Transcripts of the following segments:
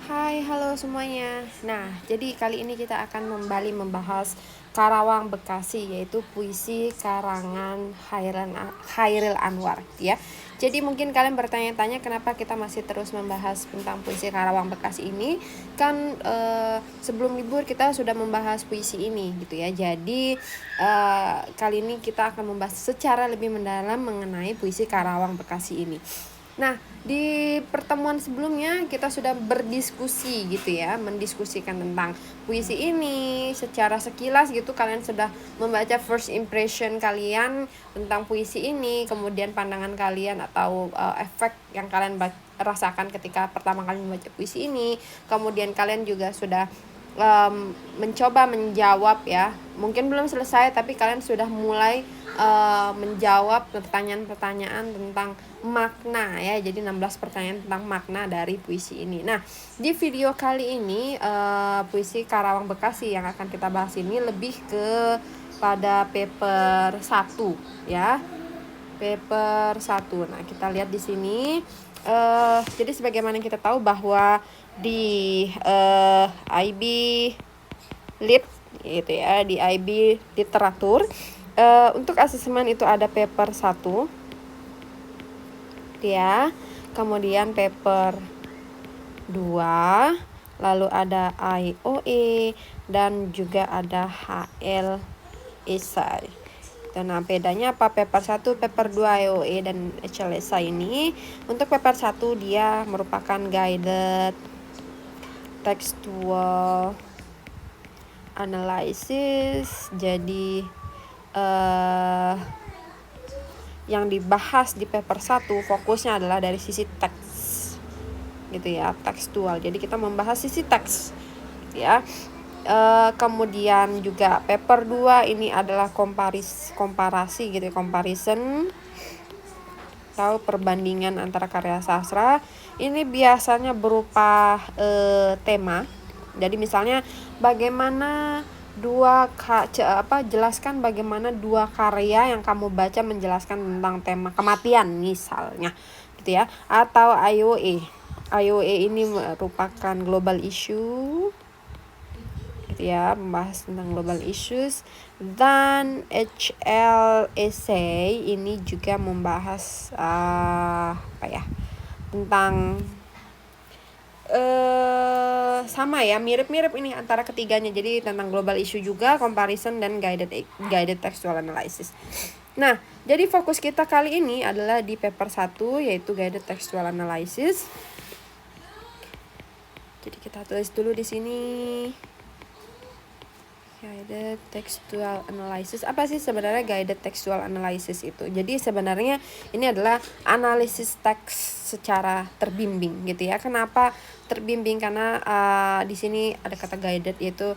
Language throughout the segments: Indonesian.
Hai, halo semuanya. Nah, jadi kali ini kita akan kembali membahas Karawang Bekasi, yaitu puisi karangan Chairil Anwar, ya. Jadi mungkin kalian bertanya-tanya kenapa kita masih terus membahas tentang puisi Karawang Bekasi ini. Kan sebelum libur kita sudah membahas puisi ini, gitu ya. Jadi kali ini kita akan membahas secara lebih mendalam mengenai puisi Karawang Bekasi ini. Nah, di pertemuan sebelumnya kita sudah berdiskusi gitu ya, mendiskusikan tentang puisi ini secara sekilas gitu. Kalian sudah membaca first impression kalian tentang puisi ini, kemudian pandangan kalian atau efek yang kalian rasakan ketika pertama kali membaca puisi ini. Kemudian kalian juga sudah mencoba menjawab ya. Mungkin belum selesai tapi kalian sudah mulai menjawab pertanyaan-pertanyaan tentang makna ya. Jadi 16 pertanyaan tentang makna dari puisi ini. Nah, di video kali ini puisi Karawang Bekasi yang akan kita bahas ini lebih ke pada paper 1 ya. Paper 1. Nah, kita lihat di sini jadi sebagaimana kita tahu bahwa di IB Lit gitu ya, di IB literatur untuk asesmen itu ada paper 1 ya, kemudian paper 2, lalu ada IOE dan juga ada HL Esai. Nah, bedanya apa paper 1, paper 2 IOE dan HL Esai ini? Untuk paper 1 dia merupakan guided textual analysis. Jadi yang dibahas di paper 1 fokusnya adalah dari sisi teks gitu ya, tekstual. Jadi kita membahas sisi teks gitu ya. Kemudian juga paper 2 ini adalah komparasi gitu ya, comparison atau perbandingan antara karya sastra. Ini biasanya berupa tema. Jadi misalnya bagaimana jelaskan bagaimana dua karya yang kamu baca menjelaskan tentang tema kematian misalnya gitu ya. Atau IOE ini merupakan global issue gitu ya, membahas tentang global issues. Dan HL essay ini juga membahas tentang sama ya, mirip-mirip ini antara ketiganya. Jadi tentang global issue juga, comparison dan guided textual analysis. Nah, jadi fokus kita kali ini adalah di paper 1 yaitu guided textual analysis. Jadi kita tulis dulu di sini. Guided textual analysis. Apa sih sebenarnya guided textual analysis itu? Jadi sebenarnya ini adalah analisis teks secara terbimbing gitu ya. Kenapa terbimbing? Karena di sini ada kata guided, yaitu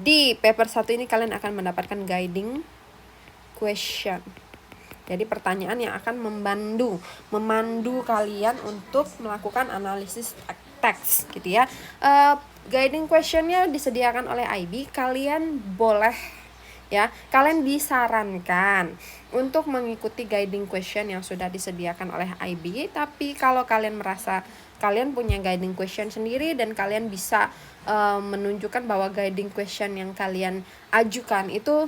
di paper 1 ini kalian akan mendapatkan guiding question. Jadi pertanyaan yang akan memandu kalian untuk melakukan analisis teks gitu ya. Guiding questionnya disediakan oleh IB. Kalian boleh ya, kalian disarankan untuk mengikuti guiding question yang sudah disediakan oleh IB. Tapi kalau kalian merasa kalian punya guiding question sendiri dan kalian bisa menunjukkan bahwa guiding question yang kalian ajukan itu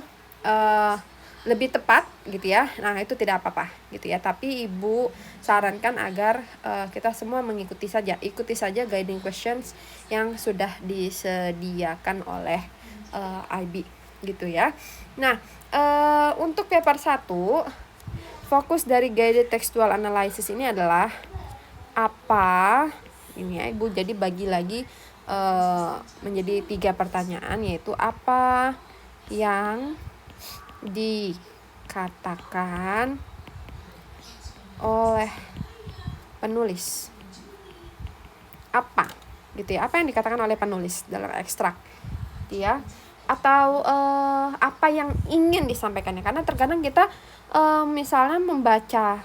lebih tepat gitu ya, nah itu tidak apa-apa gitu ya. Tapi ibu sarankan agar kita semua ikuti saja guiding questions yang sudah disediakan oleh IB gitu ya. Nah, untuk paper 1 fokus dari guided textual analysis ini adalah apa ini ya ibu. Jadi bagi lagi menjadi 3 pertanyaan, yaitu apa yang dikatakan oleh penulis, apa gitu ya, apa yang dikatakan oleh penulis dalam ekstrak gitu ya, atau apa yang ingin disampaikannya. Karena terkadang kita misalnya membaca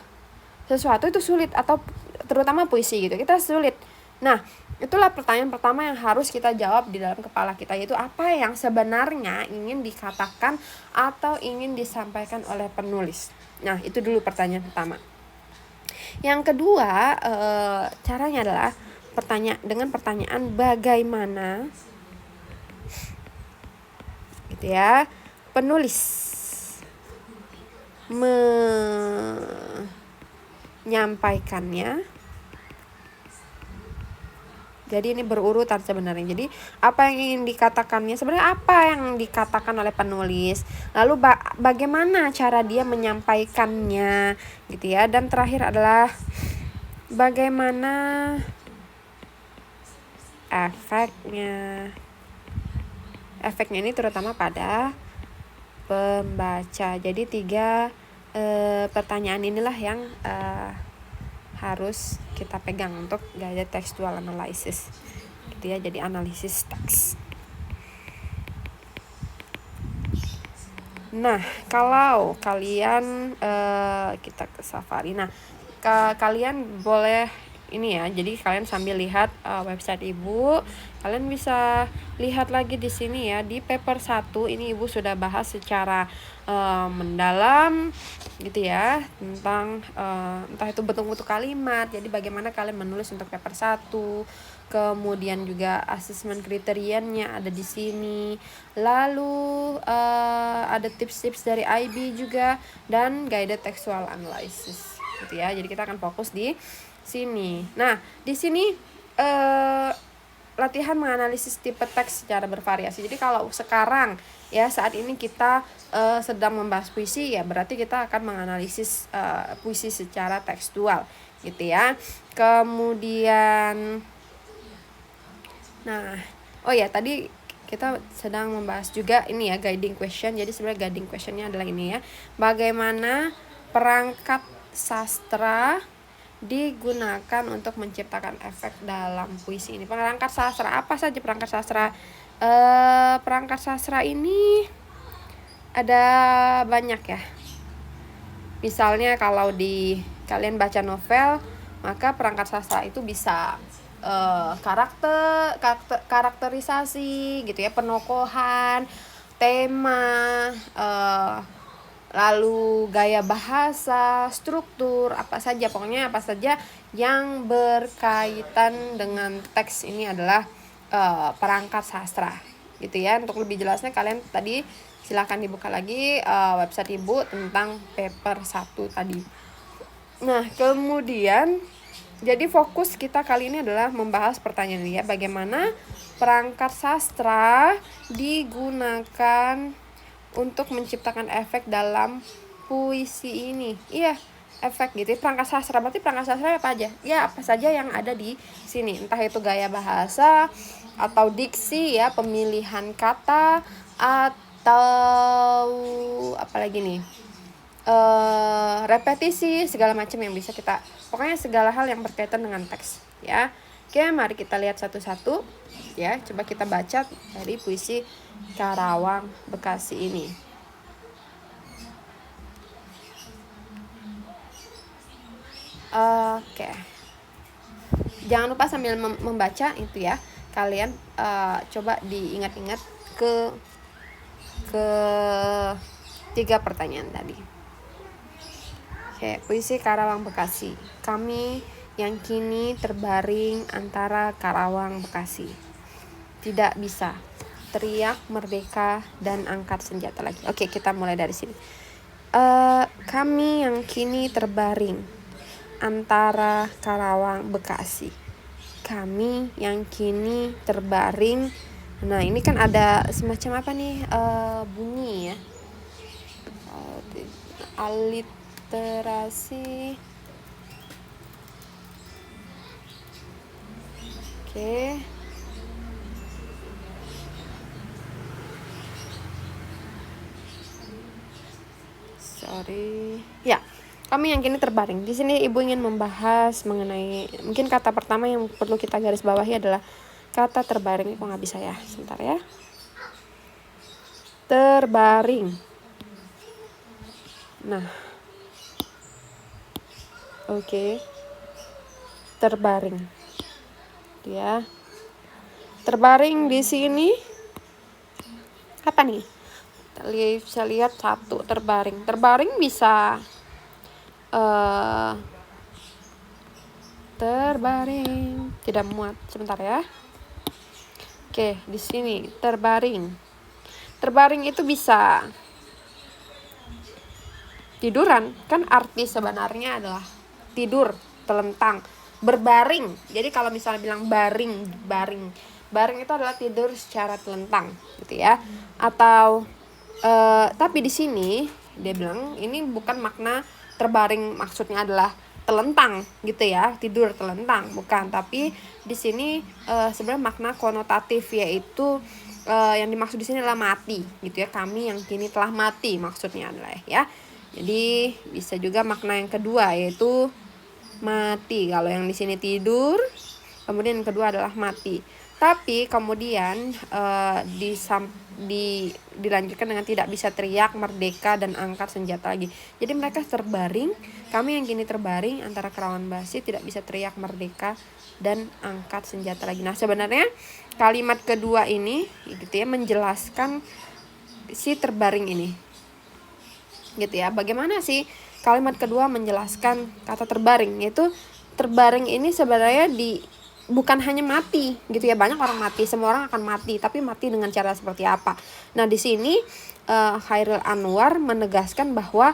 sesuatu itu sulit, atau terutama puisi gitu, kita sulit. Nah, itulah pertanyaan pertama yang harus kita jawab di dalam kepala kita, yaitu apa yang sebenarnya ingin dikatakan atau ingin disampaikan oleh penulis. Nah, itu dulu pertanyaan pertama. Yang kedua, caranya adalah dengan pertanyaan bagaimana gitu ya penulis menyampaikannya. Jadi ini berurutan sebenarnya. Jadi apa yang ingin dikatakannya, sebenarnya apa yang dikatakan oleh penulis, lalu bagaimana cara dia menyampaikannya gitu ya. Dan terakhir adalah bagaimana efeknya. Efeknya ini terutama pada pembaca. Jadi 3 pertanyaan inilah yang harus kita pegang untuk gaya textual analysis gitu ya. Jadi analisis teks. Nah, kalau kalian kita ke Safari. Nah, kalian boleh ini ya. Jadi kalian sambil lihat website Ibu, kalian bisa lihat lagi di sini ya. Di paper 1 ini Ibu sudah bahas secara mendalam gitu ya tentang entah itu bentuk-bentuk kalimat. Jadi bagaimana kalian menulis untuk paper 1. Kemudian juga asesmen kriteriannya ada di sini. Lalu ada tips-tips dari IB juga dan guided textual analysis gitu ya. Jadi kita akan fokus di sini. Nah, di sini latihan menganalisis tipe teks secara bervariasi. Jadi kalau sekarang ya saat ini kita sedang membahas puisi, ya berarti kita akan menganalisis puisi secara tekstual gitu ya. Kemudian nah, oh ya tadi kita sedang membahas juga ini ya guiding question. Jadi sebenarnya guiding questionnya adalah ini ya. Bagaimana perangkat sastra digunakan untuk menciptakan efek dalam puisi ini. Perangkat sastra apa saja perangkat sastra? Perangkat sastra ini ada banyak ya. Misalnya kalau kalian baca novel, maka perangkat sastra itu bisa karakterisasi gitu ya, penokohan, tema, lalu gaya bahasa, struktur, apa saja, pokoknya apa saja yang berkaitan dengan teks ini adalah perangkat sastra gitu ya. Untuk lebih jelasnya kalian tadi silakan dibuka lagi website Ibu tentang paper 1 tadi. Nah, kemudian jadi fokus kita kali ini adalah membahas pertanyaan ini ya, bagaimana perangkat sastra digunakan untuk menciptakan efek dalam puisi ini. Iya, efek gitu. Perangkat sastra berarti perangkat sastra apa aja? Ya, apa saja yang ada di sini. Entah itu gaya bahasa atau diksi ya, pemilihan kata atau apa lagi nih? Repetisi, segala macam yang bisa kita, pokoknya segala hal yang berkaitan dengan teks ya. Oke, mari kita lihat satu-satu ya. Coba kita baca dari puisi Karawang Bekasi ini. Oke. Jangan lupa sambil membaca itu ya, kalian coba diingat-ingat ke 3 pertanyaan tadi. Oke, puisi Karawang Bekasi. Kami yang kini terbaring antara Karawang Bekasi. Tidak bisa teriak merdeka dan angkat senjata lagi. Oke, kita mulai dari sini. Kami yang kini terbaring antara Karawang Bekasi. Kami yang kini terbaring. Nah, ini kan ada semacam apa nih bunyi ya. Aliterasi. Oke. Sorry. Ya, kami yang kini terbaring. Di sini Ibu ingin membahas mengenai, mungkin kata pertama yang perlu kita garis bawahi adalah kata terbaring. Kok nggak bisa ya? Sebentar ya. Terbaring. Nah. Oke. Terbaring. Ya. Terbaring di sini apa nih? Kita bisa lihat 1 terbaring. Terbaring bisa terbaring. Jadi tidak muat. Sebentar ya. Oke, di sini terbaring. Terbaring itu bisa tiduran, kan arti sebenarnya adalah tidur, telentang, berbaring. Jadi kalau misalnya bilang baring itu adalah tidur secara telentang, gitu ya. Atau tapi di sini dia bilang ini bukan makna terbaring maksudnya adalah telentang gitu ya, tidur telentang, bukan. Tapi di sini sebenarnya makna konotatif, yaitu yang dimaksud di sini adalah mati gitu ya. Kami yang kini telah mati maksudnya adalah ya. Jadi bisa juga makna yang kedua yaitu mati. Kalau yang di sini tidur, kemudian yang kedua adalah mati. Tapi kemudian dilanjutkan dengan tidak bisa teriak, merdeka, dan angkat senjata lagi. Jadi mereka terbaring, kami yang kini terbaring antara kerawan basi, tidak bisa teriak, merdeka, dan angkat senjata lagi. Nah sebenarnya kalimat kedua ini gitu ya menjelaskan si terbaring ini gitu ya. Bagaimana sih kalimat kedua menjelaskan kata terbaring? Yaitu terbaring ini sebenarnya bukan hanya mati gitu ya. Banyak orang mati, semua orang akan mati, tapi mati dengan cara seperti apa? Nah di sini Chairil Anwar menegaskan bahwa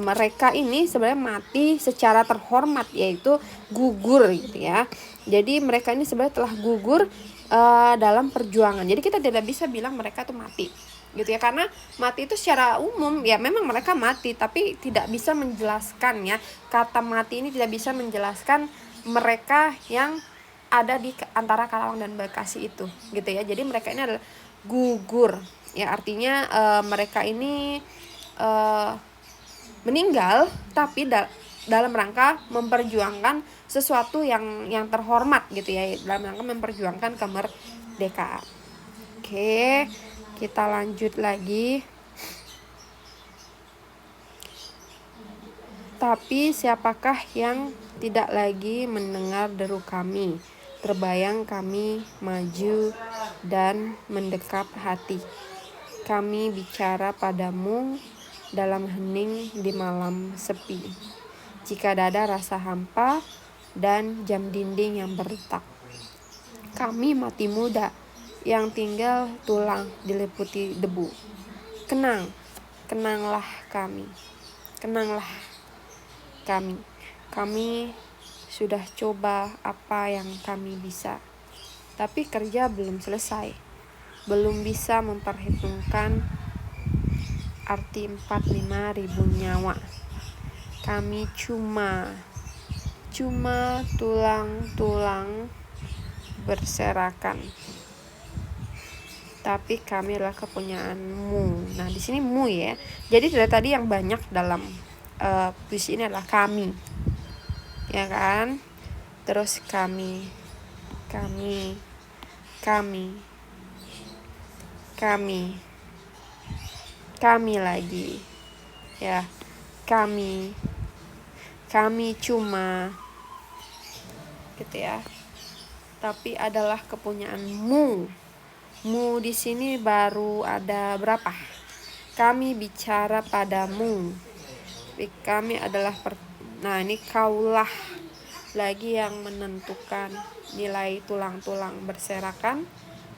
mereka ini sebenarnya mati secara terhormat, yaitu gugur gitu ya. Jadi mereka ini sebenarnya telah gugur dalam perjuangan. Jadi kita tidak bisa bilang mereka tuh mati gitu ya, karena mati itu secara umum ya memang mereka mati, tapi tidak bisa menjelaskan ya, kata mati ini tidak bisa menjelaskan mereka yang ada di antara Karawang dan Bekasi itu gitu ya. Jadi mereka ini adalah gugur ya, artinya mereka ini meninggal tapi dalam rangka memperjuangkan sesuatu yang terhormat gitu ya, dalam rangka memperjuangkan kemerdekaan. Oke, kita lanjut lagi. Tapi siapakah yang tidak lagi mendengar deru kami? Terbayang kami maju dan mendekap hati. Kami bicara padamu dalam hening di malam sepi. Jika dada rasa hampa dan jam dinding yang berdetak. Kami mati muda yang tinggal tulang diliputi debu. Kenanglah kami. Kenanglah kami. Kami sudah coba apa yang kami bisa. Tapi kerja belum selesai. Belum bisa memperhitungkan arti 45.000 nyawa. Kami cuma tulang-tulang berserakan. Tapi kami adalah kepunyaanmu. Nah, di sini mu ya. Jadi dari tadi yang banyak dalam puisi ini adalah kami. Ya kan? Terus kami lagi. Ya. Kami cuma gitu ya. Tapi adalah kepunyaanmu. Mu di sini baru ada berapa? Kami bicara padamu. Kami adalah nah ini kaulah lagi yang menentukan nilai tulang-tulang berserakan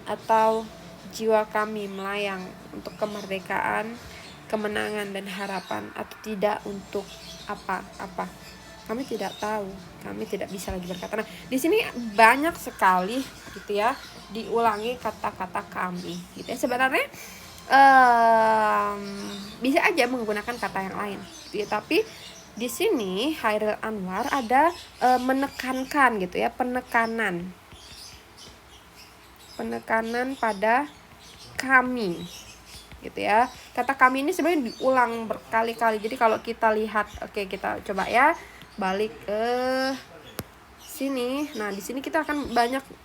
atau jiwa kami melayang untuk kemerdekaan, kemenangan dan harapan, atau tidak untuk apa-apa. Kami tidak tahu, kami tidak bisa lagi berkata. Nah, di sini banyak sekali gitu ya diulangi kata-kata kami gitu ya. Sebenarnya bisa aja menggunakan kata yang lain gitu ya, tapi di sini Chairil Anwar ada menekankan gitu ya, penekanan pada kami gitu ya. Kata kami ini sebenarnya diulang berkali-kali. Jadi kalau kita lihat, oke kita coba ya balik ke sini. Nah, di sini kita akan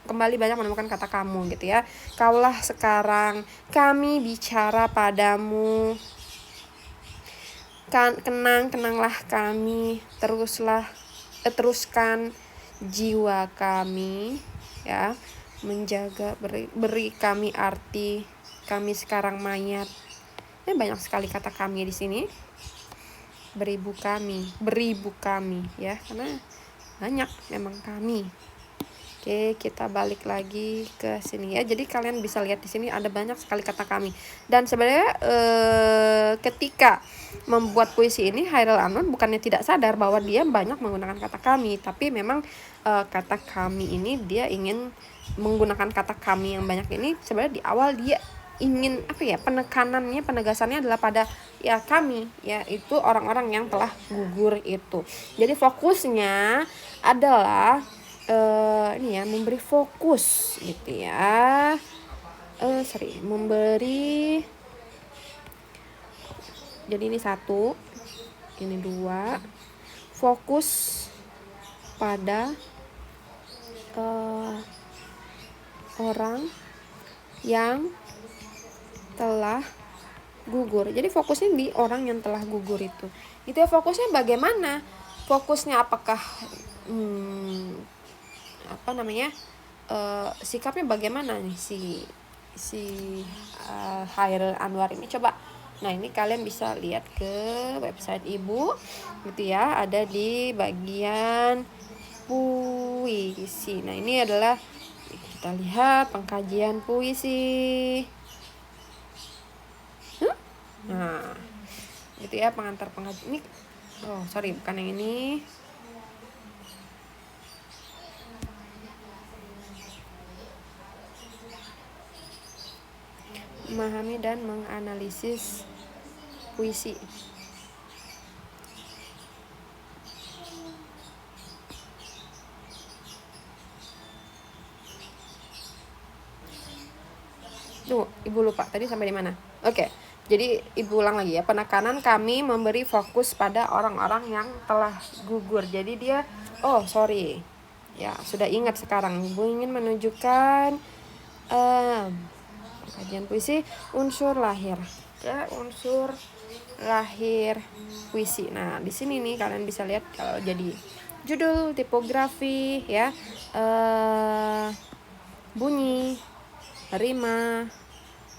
kembali banyak menemukan kata kamu gitu ya. Kaulah sekarang, kami bicara padamu. Kenanglah kami, teruskan jiwa kami ya. Menjaga, beri kami arti. Kami sekarang mayat. Ini banyak sekali kata kami di sini. Beribu kami ya, karena banyak memang kami. Oke, kita balik lagi ke sini ya. Jadi kalian bisa lihat di sini ada banyak sekali kata kami. Dan sebenarnya ketika membuat puisi ini, Hairil Anwar bukannya tidak sadar bahwa dia banyak menggunakan kata kami, tapi memang kata kami ini dia ingin menggunakan kata kami yang banyak ini. Sebenarnya di awal dia ingin penekanannya, penegasannya adalah pada ya kami, yaitu orang-orang yang telah gugur itu. Jadi fokusnya adalah memberi fokus gitu ya, memberi. Jadi ini 1, ini 2, fokus pada orang yang telah gugur. Jadi fokusnya di orang yang telah gugur itu ya. Fokusnya bagaimana? Fokusnya apakah sikapnya bagaimana nih si Hairil Anwar ini, coba. Nah, ini kalian bisa lihat ke website Ibu gitu ya, ada di bagian puisi. Nah, ini adalah kita lihat pengkajian puisi. Nah, gitu ya, pengantar pengkajian ini. Bukan yang ini. Memahami dan menganalisis puisi. Ibu lupa tadi sampai di mana. Oke. Jadi Ibu ulang lagi ya. Penekanan kami memberi fokus pada orang-orang yang telah gugur. Jadi dia ya sudah ingat sekarang. Ibu ingin menunjukkan kajian puisi unsur lahir ya, unsur lahir puisi. Nah, di sini nih kalian bisa lihat kalau jadi judul, tipografi ya, bunyi, rima,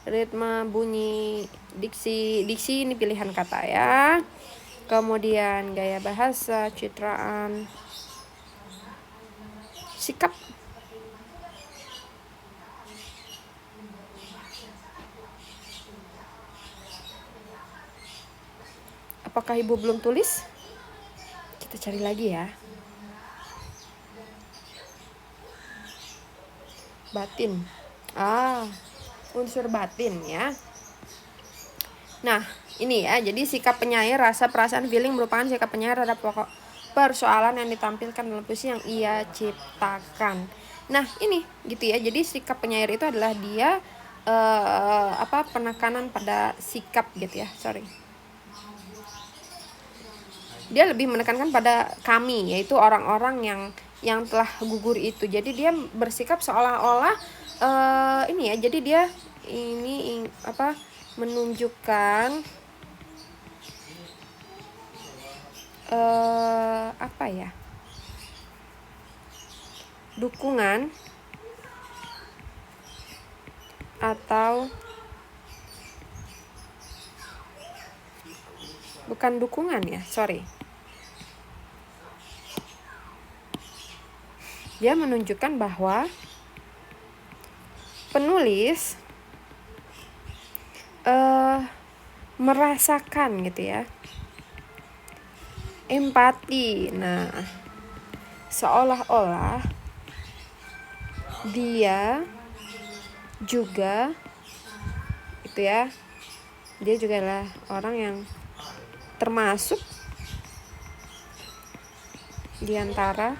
ritme, bunyi, diksi ini pilihan kata ya. Kemudian gaya bahasa, citraan, sikap. Apakah Ibu belum tulis? Kita cari lagi ya. Batin. Unsur batin ya. Nah, ini ya. Jadi sikap penyair, rasa, perasaan, feeling merupakan sikap penyair terhadap pokok persoalan yang ditampilkan dalam puisi yang ia ciptakan. Nah, ini gitu ya. Jadi sikap penyair itu adalah dia penekanan pada sikap gitu ya. Dia lebih menekankan pada kami, yaitu orang-orang yang telah gugur itu. Jadi dia bersikap seolah-olah jadi dia menunjukkan dukungan atau bukan dukungan ya, dia menunjukkan bahwa penulis merasakan gitu ya, empati. Nah, seolah-olah dia juga itu ya, dia juga adalah orang yang termasuk di antara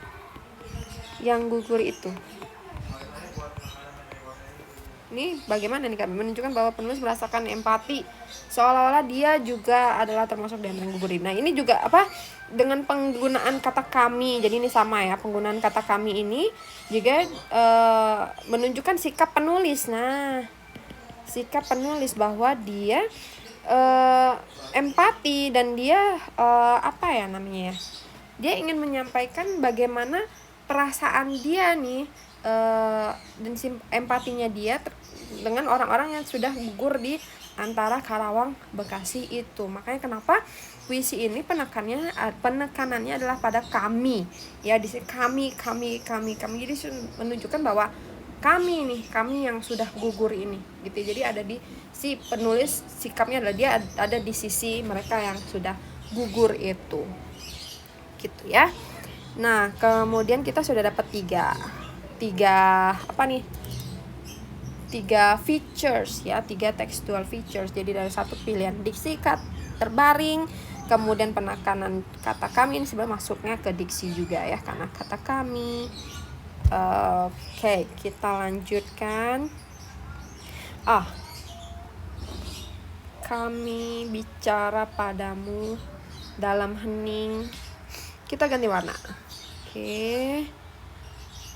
yang gugur itu. Ini bagaimana nih kami menunjukkan bahwa penulis merasakan empati, seolah-olah dia juga adalah termasuk di antara yang gugur. Nah, ini juga dengan penggunaan kata kami. Jadi ini sama ya, penggunaan kata kami ini juga menunjukkan sikap penulis. Nah, sikap penulis bahwa dia empati dan dia dia ingin menyampaikan bagaimana perasaan dia nih, dan empatinya dia dengan orang-orang yang sudah gugur di antara Karawang Bekasi itu. Makanya kenapa puisi ini penekanannya adalah pada kami. Ya, di sini kami. Jadi menunjukkan bahwa kami yang sudah gugur ini gitu. Jadi ada di si penulis, sikapnya adalah dia ada di sisi mereka yang sudah gugur itu. Gitu ya. Nah, kemudian kita sudah dapat tiga features ya, 3 textual features. Jadi dari satu pilihan diksi terbaring, kemudian penekanan kata kami, ini sebenarnya masuknya ke diksi juga ya, karena kata kami. Oke, kita lanjutkan. Kami bicara padamu dalam hening. Kita ganti warna. Oke.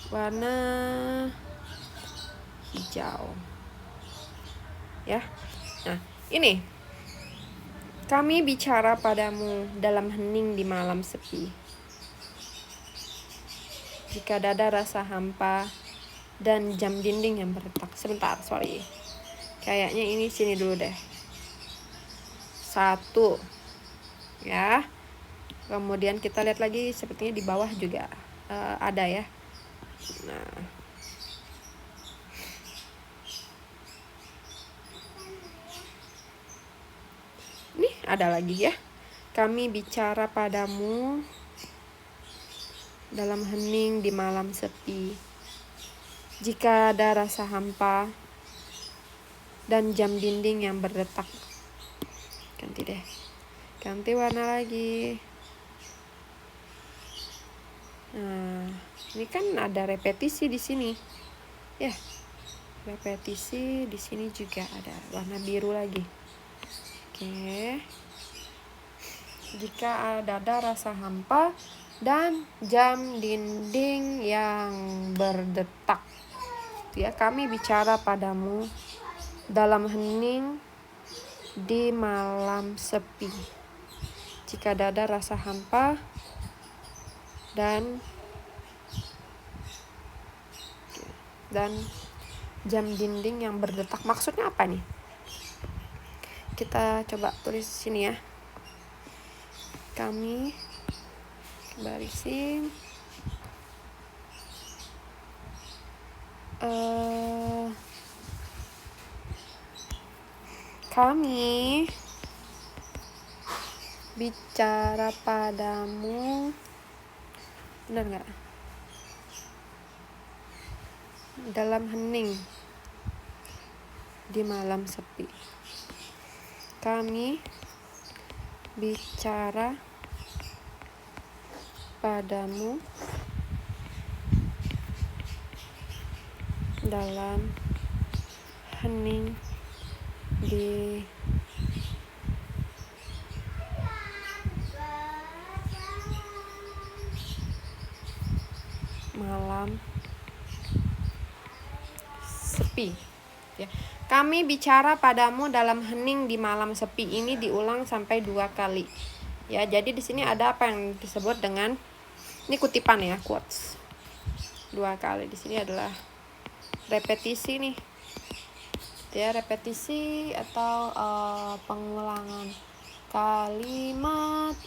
Warna hijau. Ya. Nah, ini. Kami bicara padamu dalam hening di malam sepi. Jika dada rasa hampa dan jam dinding yang berdetak. Sebentar, sorry. Kayaknya ini sini dulu deh. 1. Ya. Kemudian kita lihat lagi, sepertinya di bawah juga ada ya. Nah, ini ada lagi ya. Kami bicara padamu dalam hening di malam sepi. Jika ada rasa hampa dan jam dinding yang berdetak. Ganti deh. Ganti warna lagi. Nah, ini kan ada repetisi di sini. Ya. Repetisi di sini juga ada warna biru lagi. Oke. Jika ada rasa hampa dan jam dinding yang berdetak. Ya, kami bicara padamu dalam hening di malam sepi. Jika ada rasa hampa dan jam dinding yang berdetak. Maksudnya apa nih? Kita coba tulis sini ya. Kami barisin. Kami bicara padamu. Benar nggak? Dalam hening di malam sepi. Kami bicara padamu dalam hening di malam sepi ya. Kami bicara padamu dalam hening di malam sepi. Ini diulang sampai 2 kali ya. Jadi di sini ada apa yang disebut dengan, ini kutipan ya, quotes 2 kali. Di sini adalah repetisi nih ya, repetisi atau pengulangan kalimat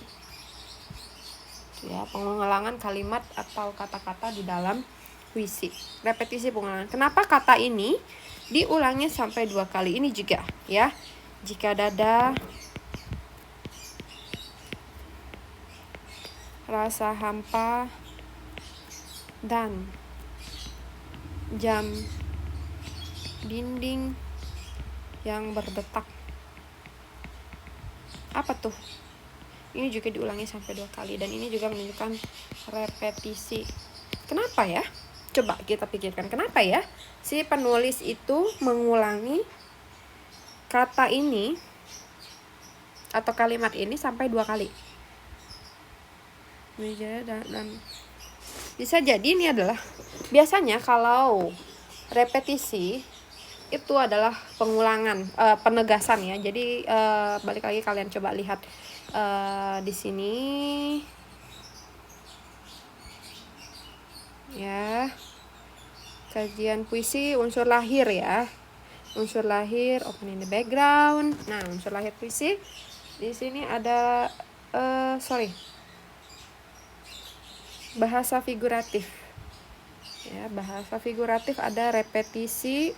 ya, pengulangan kalimat atau kata-kata di dalam puisi. Repetisi, pengulangan. Kenapa kata ini diulangnya sampai 2 kali? Ini juga ya. Jika dada rasa hampa dan jam dinding yang berdetak. Apa tuh? Ini juga diulangi sampai 2 kali, dan ini juga menunjukkan repetisi. Kenapa ya? Coba kita pikirkan, kenapa ya si penulis itu mengulangi kata ini atau kalimat ini sampai 2 kali? Dan bisa jadi ini adalah, biasanya kalau repetisi itu adalah pengulangan, penegasan ya. Jadi balik lagi, kalian coba lihat di sini ya, kajian puisi unsur lahir ya. unsur lahir open in the background. Nah, unsur lahir puisi di sini ada bahasa figuratif. Ya, bahasa figuratif ada repetisi,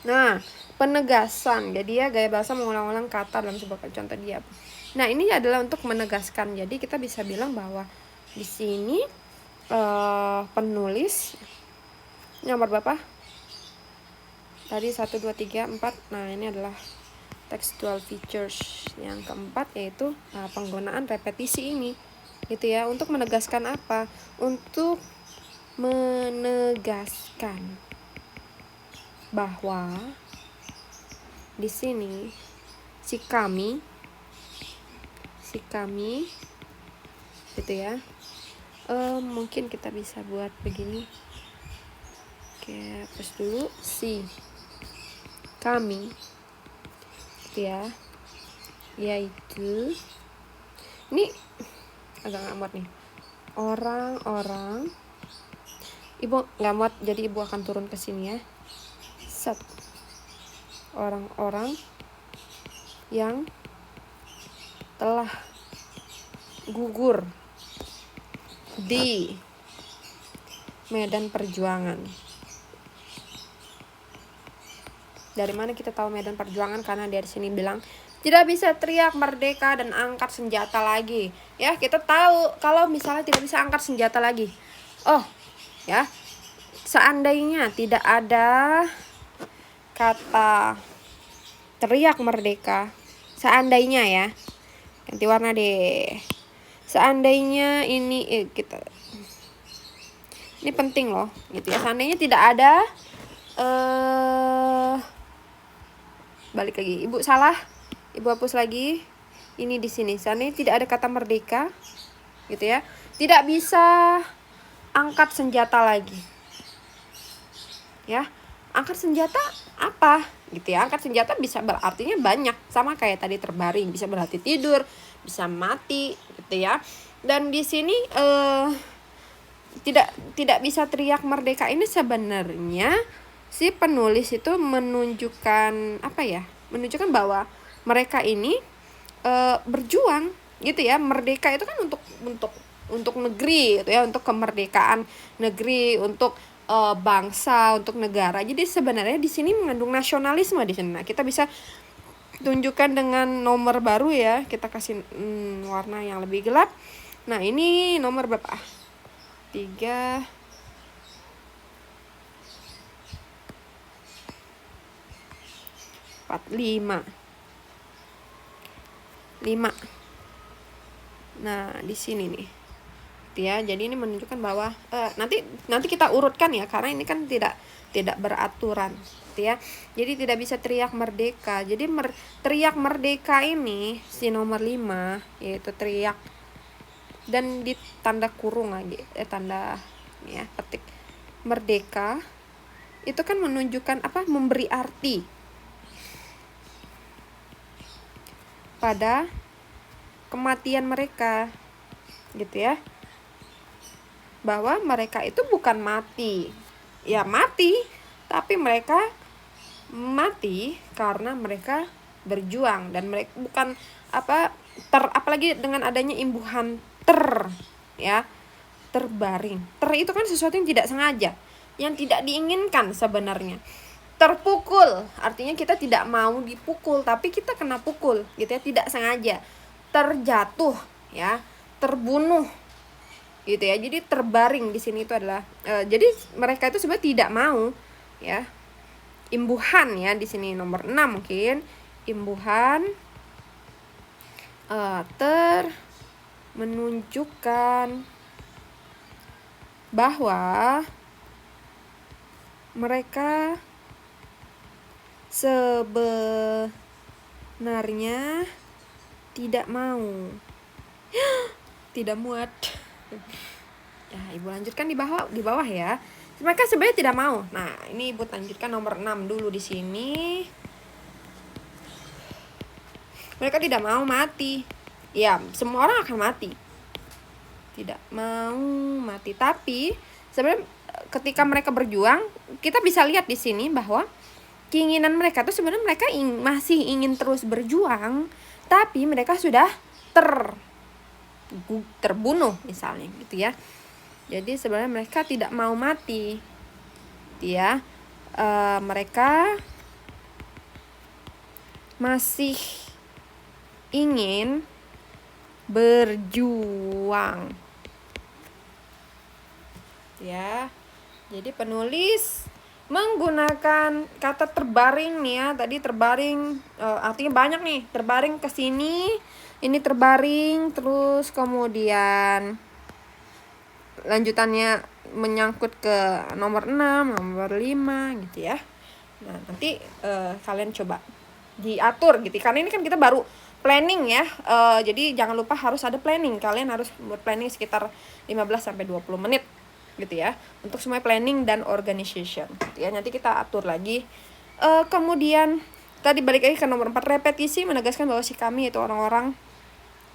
nah, penegasan. Jadi ya gaya bahasa mengulang-ulang kata dalam sebuah contoh dia. Nah, ini adalah untuk menegaskan. Jadi kita bisa bilang bahwa di sini penulis nomor berapa? Tadi 1 2 3 4. Nah, ini adalah textual features yang keempat, yaitu penggunaan repetisi ini. Gitu ya, untuk menegaskan apa? Untuk menegaskan bahwa di sini si kami gitu ya. Mungkin kita bisa buat begini. Oke, hapus dulu si kami gitu ya, yaitu ini agak nggak muat nih, orang-orang. Ibu nggak muat, jadi ibu akan turun ke sini ya. Set, orang-orang yang telah gugur di medan perjuangan. Dari mana kita tahu medan perjuangan? Karena dia di sini bilang tidak bisa teriak merdeka dan angkat senjata lagi. Ya, kita tahu kalau misalnya tidak bisa angkat senjata lagi. Oh, ya. Seandainya tidak ada kata teriak merdeka, seandainya ya. Ganti warna deh. Seandainya ini ini penting loh, gitu ya. Seandainya tidak ada balik lagi, ibu salah, ibu hapus lagi ini di sini. Seandainya tidak ada kata merdeka, gitu ya, tidak bisa angkat senjata lagi. Ya, angkat senjata apa? Gitu ya. Angkat senjata bisa berartinya banyak, sama kayak tadi terbaring, bisa berarti tidur, bisa mati, gitu ya. Dan di sini tidak bisa teriak merdeka ini sebenarnya si penulis itu menunjukkan apa ya? Menunjukkan bahwa mereka ini berjuang, gitu ya. Merdeka itu kan untuk negeri, gitu ya, untuk kemerdekaan negeri, untuk bangsa, untuk negara. Jadi sebenarnya di sini mengandung nasionalisme di sini. Nah, kita bisa tunjukkan dengan nomor baru ya. Kita kasih warna yang lebih gelap. Nah, ini nomor berapa? 3 4 5. Nah, di sini nih. Ya, jadi ini menunjukkan bahwa nanti kita urutkan ya, karena ini kan tidak beraturan, gitu ya. Jadi tidak bisa teriak merdeka. Jadi teriak merdeka ini si nomor 5, yaitu teriak dan di tanda kurung lagi, tanda ya, petik merdeka itu kan menunjukkan apa? Memberi arti pada kematian mereka, gitu ya. Bahwa mereka itu bukan mati, ya mati, tapi mereka mati karena mereka berjuang, dan mereka bukan apalagi dengan adanya imbuhan ya, terbaring. Itu kan sesuatu yang tidak sengaja, yang tidak diinginkan sebenarnya. Terpukul, artinya kita tidak mau dipukul, tapi kita kena pukul, gitu ya, tidak sengaja. Terjatuh, ya, terbunuh, gitu ya. Jadi terbaring di sini itu adalah jadi mereka itu sebenarnya tidak mau, ya. Imbuhan ya di sini nomor 6 mungkin. Imbuhan menunjukkan bahwa mereka sebenarnya tidak mau. Tidak muat. Ya, ibu lanjutkan di bawah ya. Mereka sebenarnya tidak mau. Nah, ini ibu lanjutkan nomor 6 dulu di sini. Mereka tidak mau mati. Ya, semua orang akan mati. tidak mau mati. Tapi sebenarnya ketika mereka berjuang, kita bisa lihat di sini bahwa keinginan mereka tuh sebenarnya mereka masih ingin terus berjuang, tapi mereka sudah terbunuh misalnya gitu ya. Jadi sebenarnya mereka tidak mau mati, gitu ya. Mereka masih ingin berjuang, ya. Jadi penulis menggunakan kata terbaring nih ya. Tadi terbaring artinya banyak nih, terbaring ke sini, ini terbaring, terus kemudian lanjutannya menyangkut ke nomor 6, nomor 5 gitu ya. Nah, nanti kalian coba diatur gitu. Karena ini kan kita baru planning ya. Jadi jangan lupa harus ada planning. Kalian harus planning sekitar 15-20 menit gitu ya. Untuk semua planning dan organization gitu ya. Nanti kita atur lagi. Kemudian tadi balik lagi ke nomor 4, repetisi menegaskan bahwa si kami itu orang-orang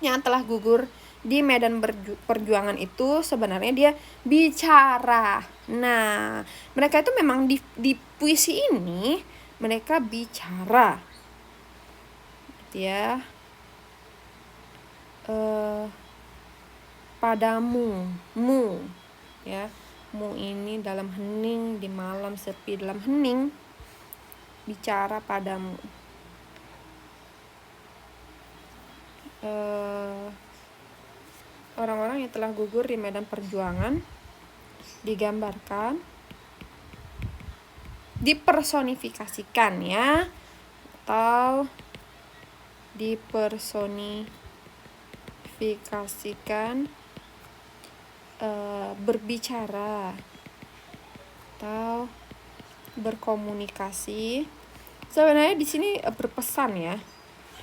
yang telah gugur di medan perjuangan itu sebenarnya dia bicara. Nah, mereka itu memang di puisi ini mereka bicara, gitu ya. Padamu, mu, ya, mu ini dalam hening, di malam sepi dalam hening, bicara padamu. Orang-orang yang telah gugur di medan perjuangan digambarkan, dipersonifikasikan ya, atau dipersonifikasikan, berbicara atau berkomunikasi. Sebenarnya di sini berpesan ya,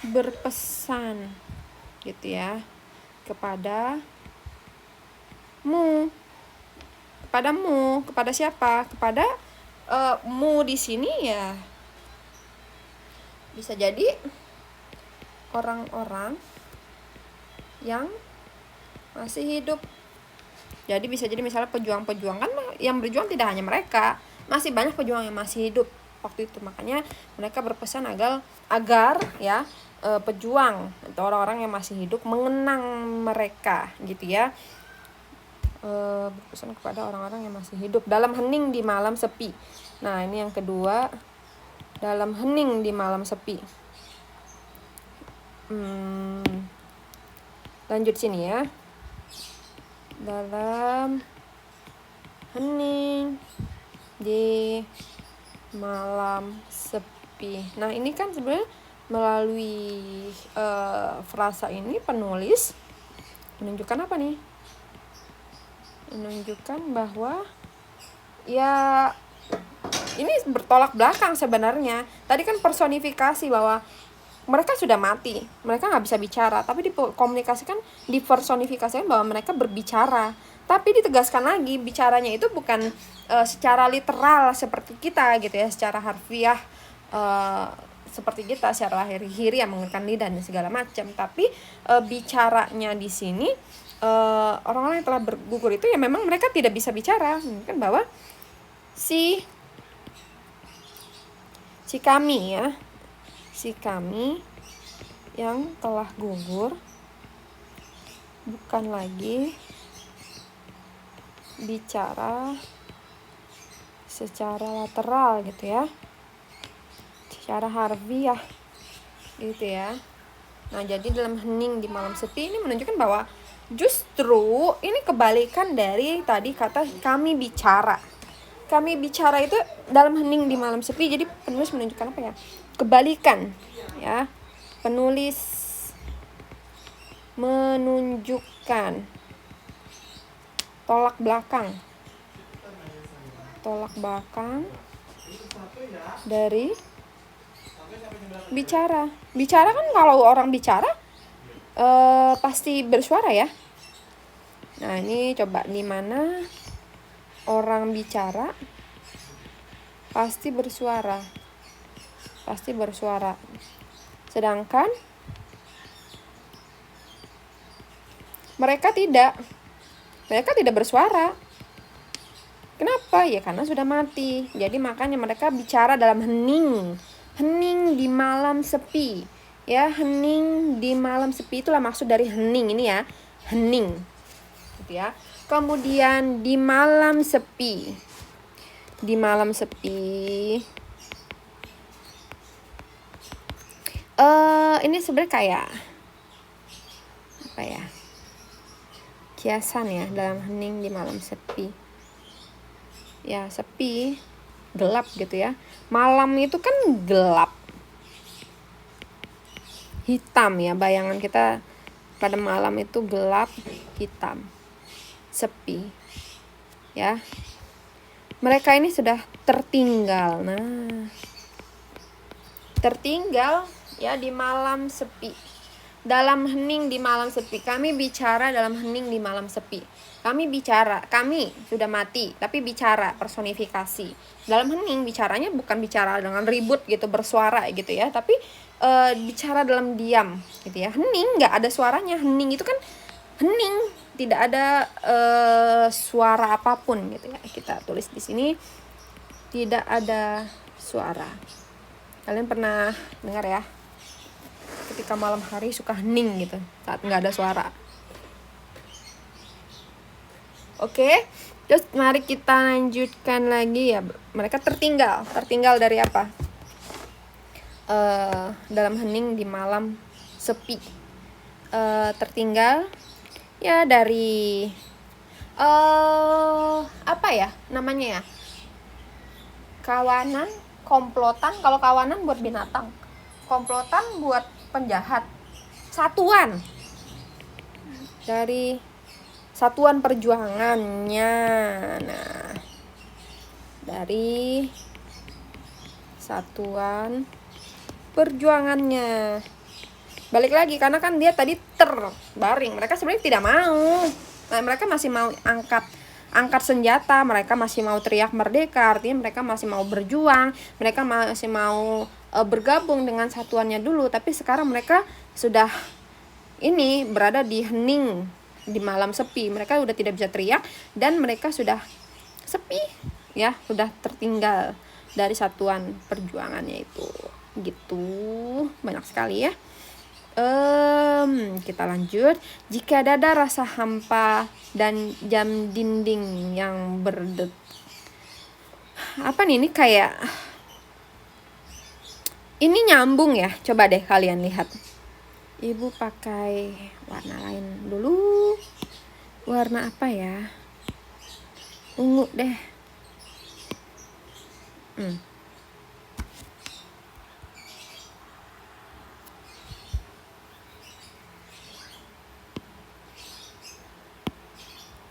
berpesan gitu ya, kepadamu, kepada siapa? Kepada mu di sini ya bisa jadi orang-orang yang masih hidup. Jadi bisa jadi misalnya pejuang-pejuang, kan yang berjuang tidak hanya mereka, masih banyak pejuang yang masih hidup waktu itu. Makanya mereka berpesan agar ya pejuang atau orang-orang yang masih hidup mengenang mereka gitu ya. Berpesan kepada orang-orang yang masih hidup dalam hening di malam sepi. Nah, ini yang kedua, dalam hening di malam sepi. Lanjut sini ya. Dalam hening di malam sepi. Nah, ini kan sebenarnya melalui frasa ini penulis menunjukkan apa nih? Menunjukkan bahwa ya ini bertolak belakang sebenarnya. Tadi kan personifikasi bahwa mereka sudah mati, mereka nggak bisa bicara, tapi dikomunikasikan, dipersonifikasikan bahwa mereka berbicara. Tapi ditegaskan lagi, bicaranya itu bukan secara literal seperti kita gitu ya, secara harfiah seperti kita, secara lahiriah yang menggunakan lidah dan segala macam. Tapi bicaranya di sini orang-orang yang telah bergugur itu ya memang mereka tidak bisa bicara, kan bahwa si kami ya, si kami yang telah gugur bukan lagi bicara secara lateral gitu ya, secara harfiah gitu ya. Nah, jadi dalam hening di malam sepi ini menunjukkan bahwa justru ini kebalikan dari tadi kata kami bicara. Kami bicara itu dalam hening di malam sepi. Jadi penulis menunjukkan apa ya? Kebalikan ya. Penulis menunjukkan tolak belakang dari bicara. Bicara kan kalau orang bicara pasti bersuara ya. Nah, ini coba di mana orang bicara pasti bersuara. Sedangkan mereka tidak. Mereka tidak bersuara. Kenapa? Ya karena sudah mati. Jadi makanya mereka bicara dalam hening. Hening di malam sepi. Ya, hening di malam sepi, itulah maksud dari hening ini ya. Hening. Gitu ya. Kemudian di malam sepi. Di malam sepi. Ini sebenarnya kayak apa ya? Kiasan ya, dalam hening di malam sepi. Ya, sepi, gelap gitu ya. Malam itu kan gelap, hitam ya, bayangan kita pada malam itu gelap, hitam, sepi. Ya. Mereka ini sudah tertinggal. Nah, tertinggal ya di malam sepi. Dalam hening di malam sepi. Kami bicara dalam hening di malam sepi. Kami bicara, kami sudah mati, tapi bicara, personifikasi. Dalam hening bicaranya bukan bicara dengan ribut gitu, bersuara gitu ya, tapi bicara dalam diam gitu ya. Hening, nggak ada suaranya. Hening itu kan hening, tidak ada suara apapun gitu ya. Kita tulis di sini tidak ada suara. Kalian pernah dengar ya? Ketika malam hari suka hening gitu saat nggak ada suara. Oke, terus mari kita lanjutkan lagi ya. Mereka tertinggal dari apa? Dalam hening di malam sepi. Tertinggal ya dari apa ya namanya ya? Kawanan, komplotan. Kalau kawanan buat binatang, komplotan buat penjahat. Satuan dari satuan perjuangannya. Nah, dari satuan perjuangannya. Balik lagi karena kan dia tadi terbaring. Mereka sebenarnya tidak mau. Nah, mereka masih mau angkat senjata, mereka masih mau teriak merdeka, artinya mereka masih mau berjuang, mereka masih mau bergabung dengan satuannya dulu. Tapi sekarang mereka sudah ini berada di hening di malam sepi. Mereka udah tidak bisa teriak dan mereka sudah sepi ya, sudah tertinggal dari satuan perjuangannya itu. Gitu, banyak sekali ya. Kita lanjut. Jika dada rasa hampa dan jam dinding yang apa nih, ini kayak ini nyambung ya. Coba deh kalian lihat. Ibu pakai warna lain dulu. Warna apa ya? Ungu deh.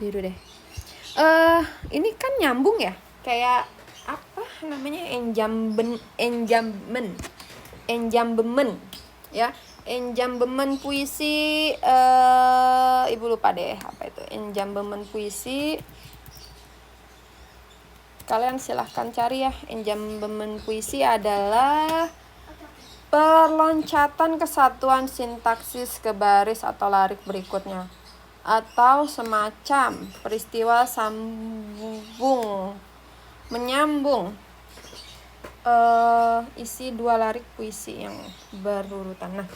Biru deh. Ini kan nyambung ya, kayak apa namanya, enjambemen ya, enjambemen puisi. Ibu lupa deh apa itu enjambemen puisi. Kalian silahkan cari ya. Enjambemen puisi adalah perloncatan kesatuan sintaksis ke baris atau larik berikutnya, atau semacam peristiwa menyambung isi dua larik puisi yang berurutan. Nah,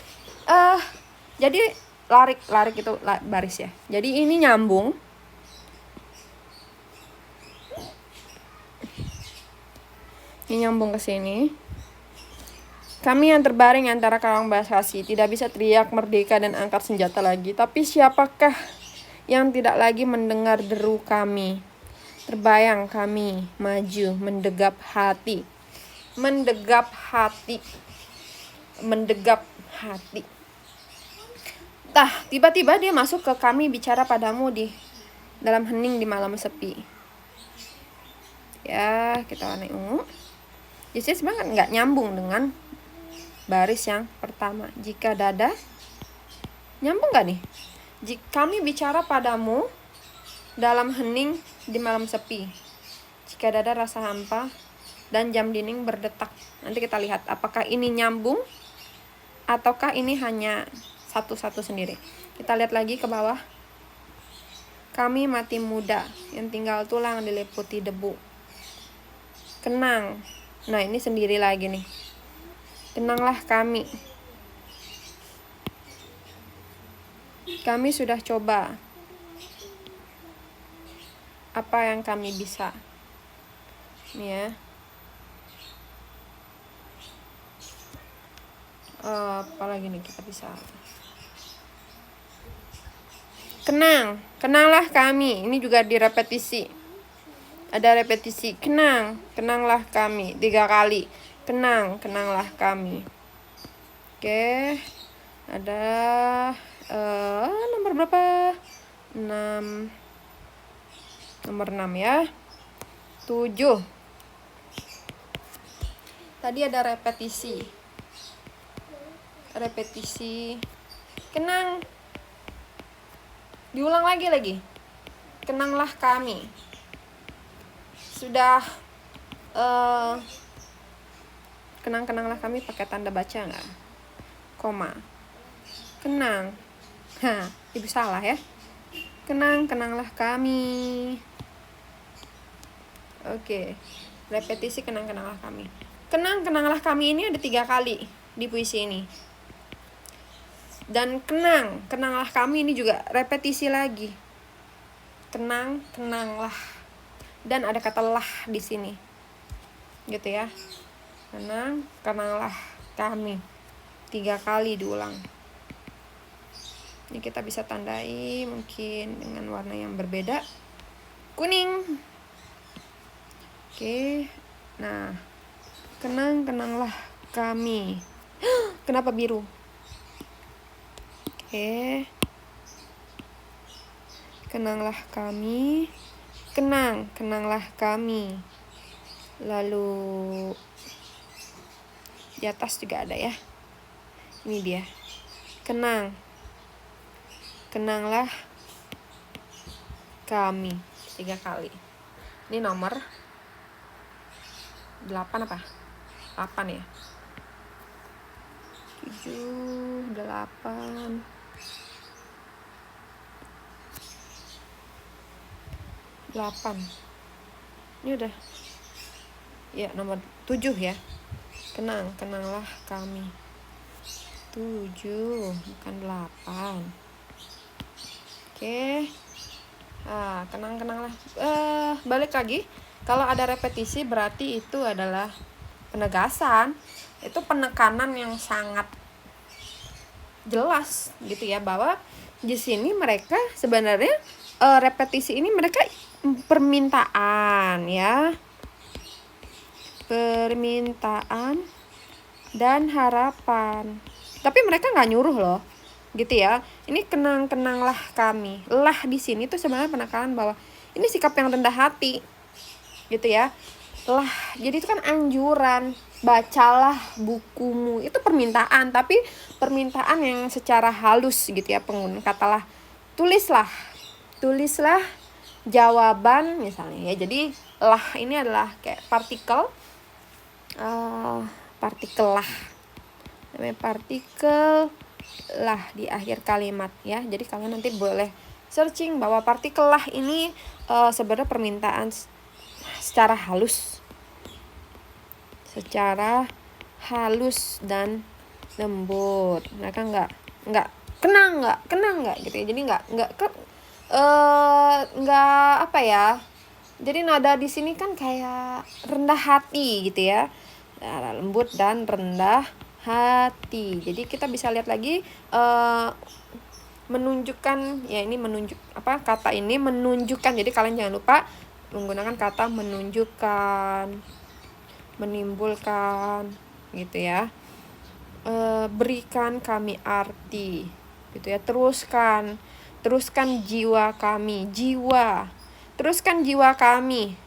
jadi larik itu baris ya. Jadi ini nyambung. Ini nyambung ke sini. Kami yang terbaring antara karang basasi tidak bisa teriak merdeka dan angkat senjata lagi. Tapi siapakah yang tidak lagi mendengar deru kami? Terbayang kami maju mendegap hati. Mendegap hati. Tah, tiba-tiba dia masuk ke kami bicara padamu di dalam hening di malam sepi. Ya, kita warnai ungu. Jadi sebenarnya nggak nyambung dengan baris yang pertama. Jika dada, nyambung gak nih? Kami bicara padamu dalam hening di malam sepi. Jika dada rasa hampa dan jam dinding berdetak. Nanti kita lihat apakah ini nyambung ataukah ini hanya satu-satu sendiri. Kita lihat lagi ke bawah. Kami mati muda, yang tinggal tulang diliputi debu. Kenang. Nah, ini sendiri lagi nih. Kenanglah kami. Kami sudah coba. Apa yang kami bisa. Nih ya. Apalagi nih kita bisa. Kenang, kenanglah kami. Ini juga direpetisi. Ada repetisi. Kenang, kenanglah kami. 3 kali. Kenang, kenanglah kami. Oke. Ada nomor berapa? 6. Nomor 6 ya. 7. Tadi ada repetisi. Repetisi. Kenang. Diulang lagi. Kenanglah kami. Sudah kenanglah kami pakai tanda baca nggak? Koma. Kenang. Ibu salah ya. Kenanglah kami. Oke. Repetisi kenanglah kami. Kenanglah kami ini ada 3 kali di puisi ini. Dan kenanglah kami ini juga repetisi lagi. Kenanglah. Dan ada kata lah di sini. Gitu ya. Kenanglah kami. 3 kali diulang. Ini kita bisa tandai mungkin dengan warna yang berbeda. Kuning. Oke. Nah, kenanglah kami. Kenapa biru? Oke. Kenanglah kami. Kenanglah kami. Lalu di atas juga ada ya. Ini dia. Kenanglah kami. 3 kali. Ini nomor 8 apa? 8 ya. 7, 8. 8. Ini udah. Ya, nomor 7 ya. Kenanglah kami. 7, bukan 8. Oke. Kenanglah. Balik lagi. Kalau ada repetisi berarti itu adalah penegasan. Itu penekanan yang sangat jelas gitu ya, bahwa di sini mereka sebenarnya repetisi ini mereka permintaan ya. Permintaan dan harapan. Tapi mereka nggak nyuruh loh. Gitu ya. Ini kenanglah kami. Lah di sini tuh sebenarnya penekanan bahwa ini sikap yang rendah hati. Gitu ya. Lah, jadi itu kan anjuran, bacalah bukumu. Itu permintaan, tapi permintaan yang secara halus gitu ya, penggunaan katalah. Tulislah jawaban misalnya ya. Jadi lah ini adalah kayak partikel lah. Namanya partikel lah di akhir kalimat ya. Jadi kalian nanti boleh searching bahwa partikel lah ini sebenarnya permintaan secara halus dan lembut. Mereka nggak kenang gitu ya. Jadi nggak apa ya. Jadi nada di sini kan kayak rendah hati gitu ya. Lembut dan rendah hati. Jadi kita bisa lihat lagi menunjukkan ya, ini kata ini menunjukkan. Jadi kalian jangan lupa menggunakan kata menunjukkan, menimbulkan gitu ya. Berikan kami arti gitu ya. Teruskan jiwa kami. Teruskan jiwa kami.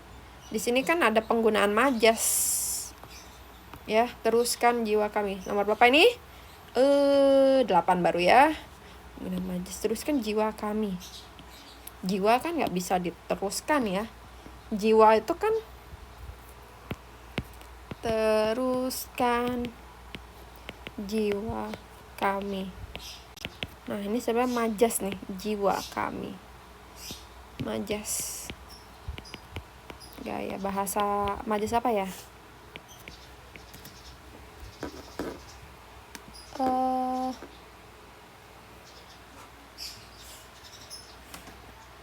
Di sini kan ada penggunaan majas. Ya, teruskan jiwa kami. Nomor berapa ini? 8 baru ya. Penggunaan majas. Teruskan jiwa kami. Jiwa kan nggak bisa diteruskan ya. Jiwa itu kan teruskan jiwa kami. Nah, ini sebenarnya majas nih, jiwa kami. Majas. Gaya bahasa Majas apa ya?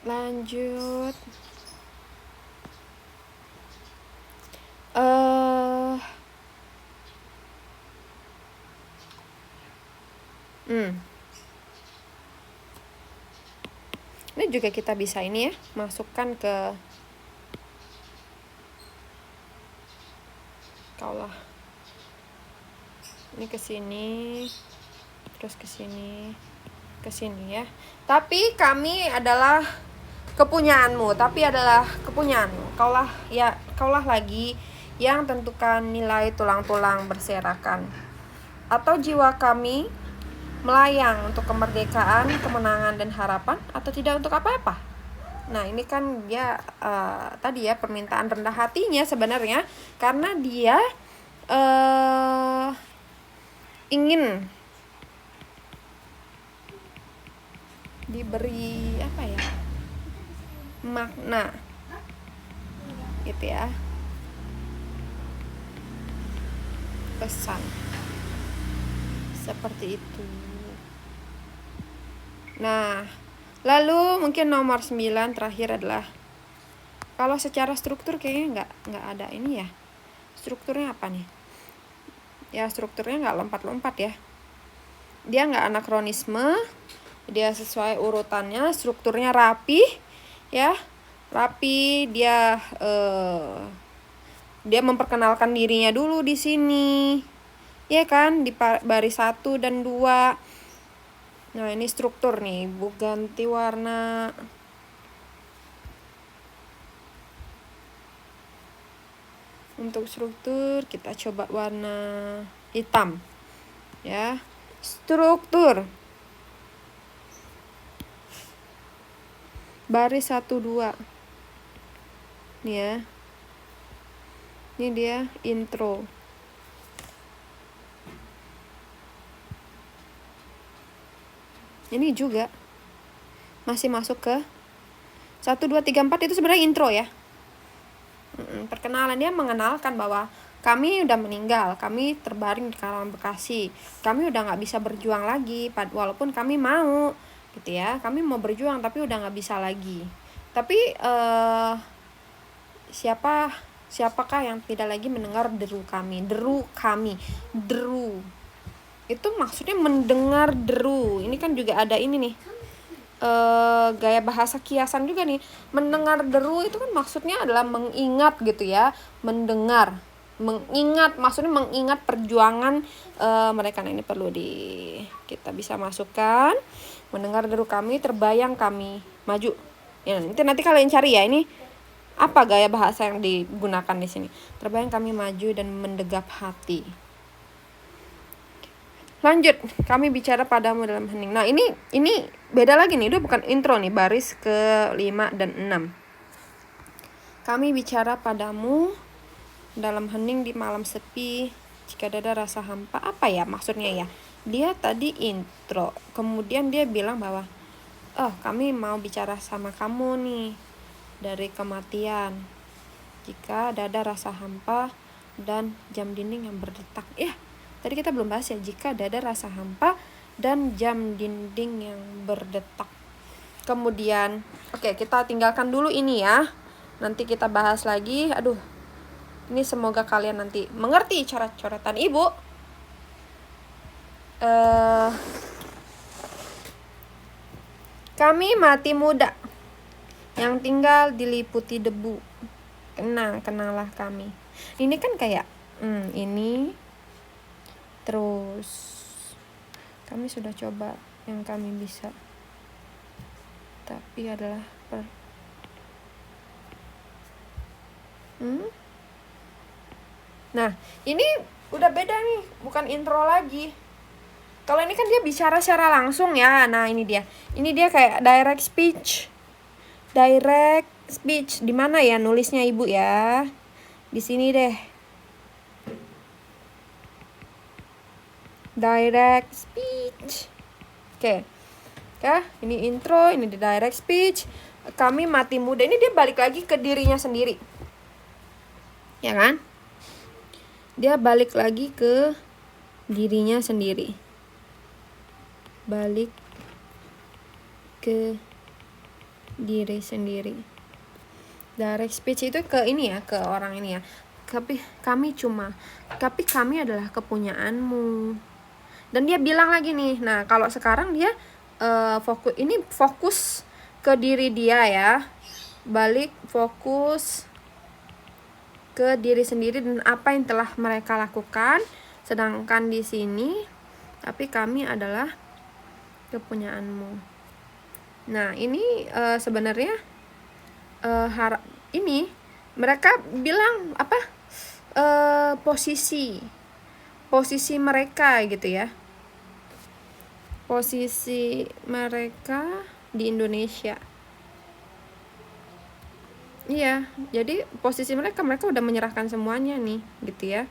Lanjut. Ini juga kita bisa ini ya, masukkan ke kaulah. Ini ke sini, terus ke sini ya. Tapi kami adalah kepunyaanmu, Kaulah lagi yang tentukan nilai tulang-tulang berserakan. Atau jiwa kami melayang untuk kemerdekaan, kemenangan, dan harapan, atau tidak untuk apa-apa. Nah, ini kan dia tadi ya, permintaan rendah hatinya sebenarnya, karena dia ingin diberi apa ya, makna gitu ya, pesan seperti itu. Nah, lalu mungkin nomor 9 terakhir adalah, kalau secara struktur kayaknya nggak ada ini ya. Strukturnya apa nih? Ya, strukturnya nggak lompat-lompat ya. Dia nggak anakronisme, dia sesuai urutannya, strukturnya rapi ya. Rapi, dia memperkenalkan dirinya dulu di sini. Ya kan, di baris 1 dan 2. Nah, ini struktur nih, Ibu ganti warna. Untuk struktur kita coba warna hitam. Ya. Struktur. Baris 1 2. Nih ya. Ini dia intro. Ini juga masih masuk ke 1 2 3 4, itu sebenarnya intro ya. Perkenalan, dia mengenalkan bahwa kami udah meninggal, kami terbaring di Karawang Bekasi, kami udah nggak bisa berjuang lagi, walaupun kami mau gitu ya, kami mau berjuang tapi udah nggak bisa lagi. Tapi siapakah yang tidak lagi mendengar deru kami itu maksudnya mendengar deru. Ini kan juga ada ini nih, gaya bahasa kiasan juga nih. Mendengar deru itu kan maksudnya adalah mengingat gitu ya, maksudnya mengingat perjuangan mereka. Nah, ini perlu kita bisa masukkan, mendengar deru kami, terbayang kami maju ya. Nanti kalian cari ya, ini apa gaya bahasa yang digunakan di sini. Terbayang kami maju dan mendegap hati. Lanjut, kami bicara padamu dalam hening. Nah, ini beda lagi nih, itu bukan intro nih, baris ke 5 dan 6. Kami bicara padamu dalam hening di malam sepi, jika dada rasa hampa. Apa ya maksudnya ya? Dia tadi intro, kemudian dia bilang bahwa kami mau bicara sama kamu nih dari kematian, jika dada rasa hampa dan jam dinding yang berdetak. Tadi kita belum bahas ya, jika dada rasa hampa dan jam dinding yang berdetak. Kemudian, kita tinggalkan dulu ini ya. Nanti kita bahas lagi. Ini semoga kalian nanti mengerti coret-coretan Ibu. Kami mati muda, yang tinggal diliputi debu. Kenanglah kami. Ini kan kayak ini. Terus kami sudah coba yang kami bisa, tapi adalah Nah, ini udah beda nih, bukan intro lagi. Kalau ini kan dia bicara secara langsung ya. Nah, ini dia kayak direct speech. Di mana ya nulisnya Ibu ya? Di sini deh. Direct speech. Oke, ini intro, ini di direct speech. kami mati muda. Ini dia balik lagi ke dirinya sendiri, ya kan? Dia balik lagi ke dirinya sendiri, balik ke diri sendiri. Direct speech itu ke ini ya, ke orang ini ya. Tapi kami adalah kepunyaanmu. Dan dia bilang lagi nih, nah kalau sekarang dia fokus ke diri dia ya, balik fokus ke diri sendiri dan apa yang telah mereka lakukan. Sedangkan di sini, tapi kami adalah kepunyaanmu. Nah ini sebenarnya ini mereka bilang apa, posisi mereka gitu ya, posisi mereka di Indonesia. Iya, jadi posisi mereka udah menyerahkan semuanya nih gitu ya.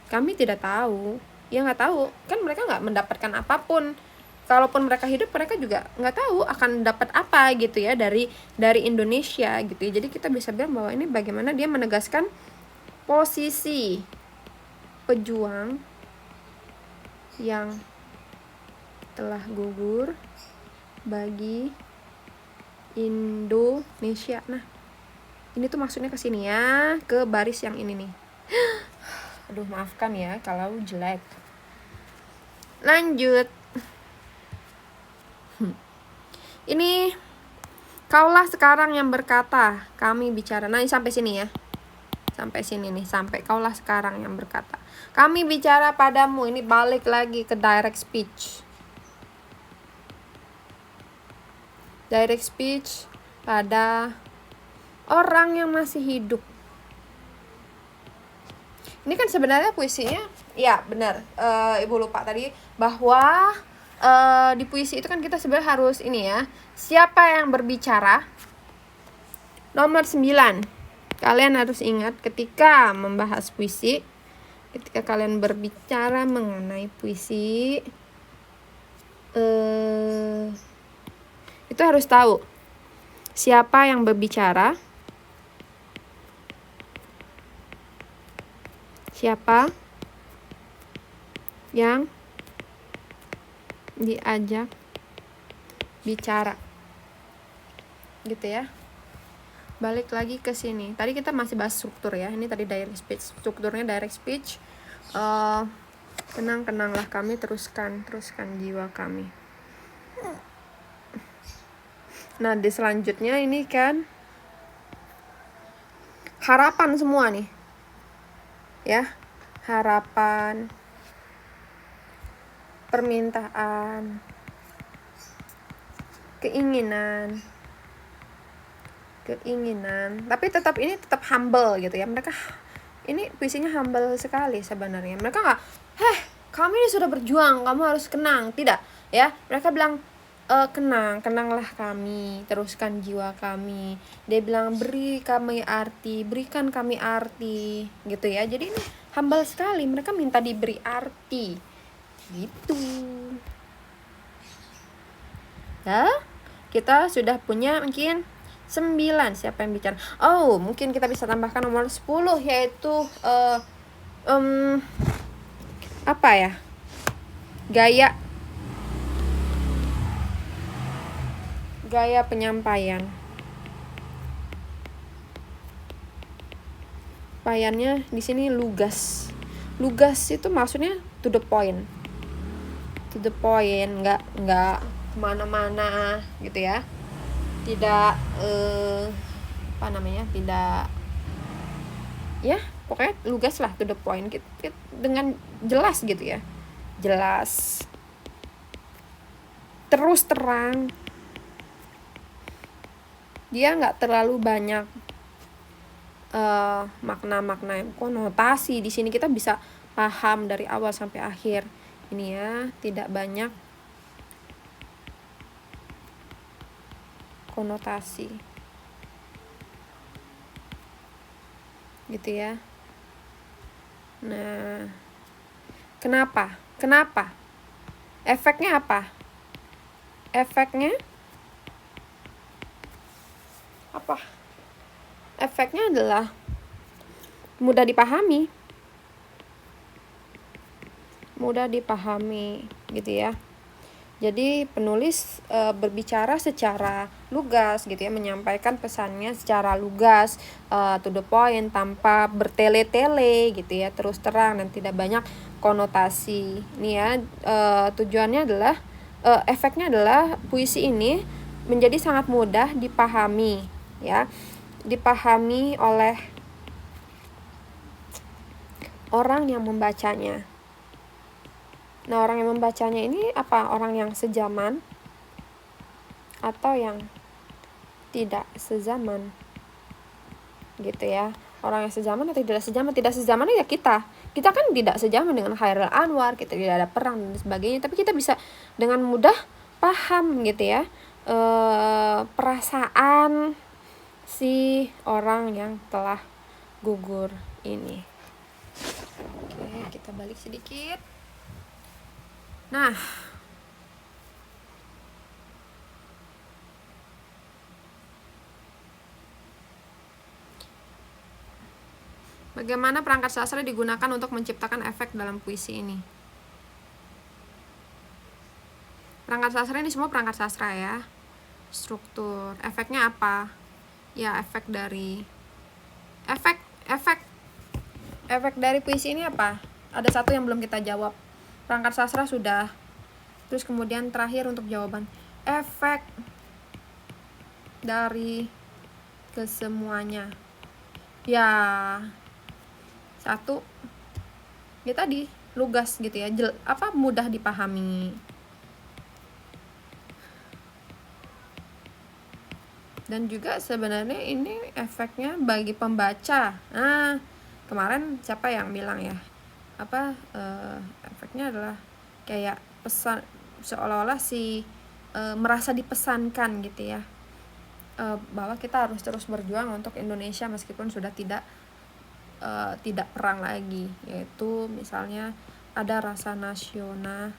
Kami tidak tahu, ya nggak tahu kan, mereka nggak mendapatkan apapun. Kalaupun mereka hidup, mereka juga nggak tahu akan dapat apa gitu ya dari Indonesia gitu ya. Jadi kita bisa bilang bahwa ini bagaimana dia menegaskan posisi pejuang yang telah gugur bagi Indonesia. Nah, ini tuh maksudnya ke sini ya, ke baris yang ini nih. Aduh, maafkan ya kalau jelek. Lanjut. Ini kaulah sekarang yang berkata, kami bicara. Nah, ini sampai sini ya. Sampai sini nih, sampai kaulah sekarang yang berkata, kami bicara padamu. Ini balik lagi ke direct speech. Direct speech pada orang yang masih hidup. Ini kan sebenarnya puisinya, ya benar, Ibu lupa tadi bahwa di puisi itu kan kita sebenarnya harus ini ya, siapa yang berbicara. Nomor 9, kalian harus ingat ketika membahas puisi, ketika kalian berbicara mengenai puisi, itu harus tahu siapa yang berbicara, siapa yang diajak bicara, gitu ya. Balik lagi ke sini. Tadi kita masih bahas struktur ya. Ini tadi direct speech. Strukturnya direct speech. Kenang-kenanglah kami, teruskan jiwa kami. Nah, di selanjutnya ini kan harapan semua nih. Ya, harapan, permintaan, keinginan, tapi tetap humble gitu ya. Mereka ini puisinya humble sekali sebenarnya. Mereka nggak, kami ini sudah berjuang, kamu harus kenang, tidak ya. Mereka bilang kenanglah kami, teruskan jiwa kami. Dia bilang berikan kami arti gitu ya. Jadi ini humble sekali, mereka minta diberi arti gitu ya. Kita sudah punya mungkin 9. Siapa yang bicara? Oh, mungkin kita bisa tambahkan nomor 10, yaitu apa ya, gaya penyampaian. Penyampaiannya di sini lugas. Lugas itu maksudnya to the point, nggak kemana-mana gitu ya. Tidak tidak ya, pokoknya lugas lah, to the point, dengan jelas gitu ya. Jelas, terus terang. Dia nggak terlalu banyak makna-makna, konotasi. Di sini kita bisa paham dari awal sampai akhir. Ini ya, tidak banyak konotasi gitu ya. Nah, kenapa? Efeknya apa? Efeknya apa? Efeknya adalah mudah dipahami. Mudah dipahami gitu ya. Jadi penulis berbicara secara lugas gitu ya, menyampaikan pesannya secara lugas, to the point, tanpa bertele-tele gitu ya, terus terang dan tidak banyak konotasi. Nih ya, tujuannya adalah efeknya adalah puisi ini menjadi sangat mudah dipahami ya, dipahami oleh orang yang membacanya. Nah, orang yang membacanya ini apa? Orang yang sezaman atau yang tidak sezaman gitu ya. Orang yang sezaman atau tidak sezaman? Tidak sezaman ya kita kan tidak sezaman dengan Chairil Anwar, kita tidak ada perang dan sebagainya, tapi kita bisa dengan mudah paham gitu ya, perasaan si orang yang telah gugur ini. Oke, kita balik sedikit. Nah, bagaimana perangkat sastra digunakan untuk menciptakan efek dalam puisi ini? Perangkat sastra ini semua perangkat sastra ya. Struktur, efeknya apa? Ya, efek dari puisi ini apa? Ada satu yang belum kita jawab. Perangkat sastra sudah. Terus kemudian terakhir untuk jawaban, efek dari kesemuanya. Ya, satu, ya tadi lugas gitu ya, mudah dipahami. Dan juga sebenarnya ini efeknya bagi pembaca. Nah, kemarin siapa yang bilang ya, efeknya adalah kayak pesan, seolah-olah merasa dipesankan gitu ya, bahwa kita harus terus berjuang untuk Indonesia meskipun sudah tidak perang lagi, yaitu misalnya ada rasa nasionalisme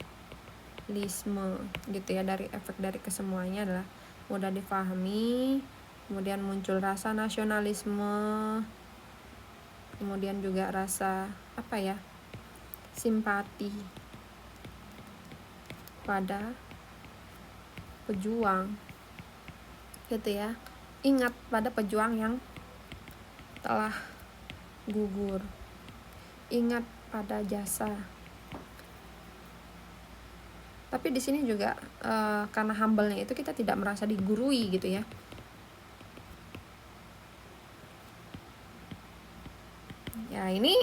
gitu ya. Dari efek dari kesemuanya adalah mudah dipahami, kemudian muncul rasa nasionalisme, kemudian juga rasa simpati pada pejuang gitu ya. Ingat pada pejuang yang telah gugur, ingat pada jasa. Tapi di sini juga karena humble-nya itu kita tidak merasa digurui gitu ya. Ya, ini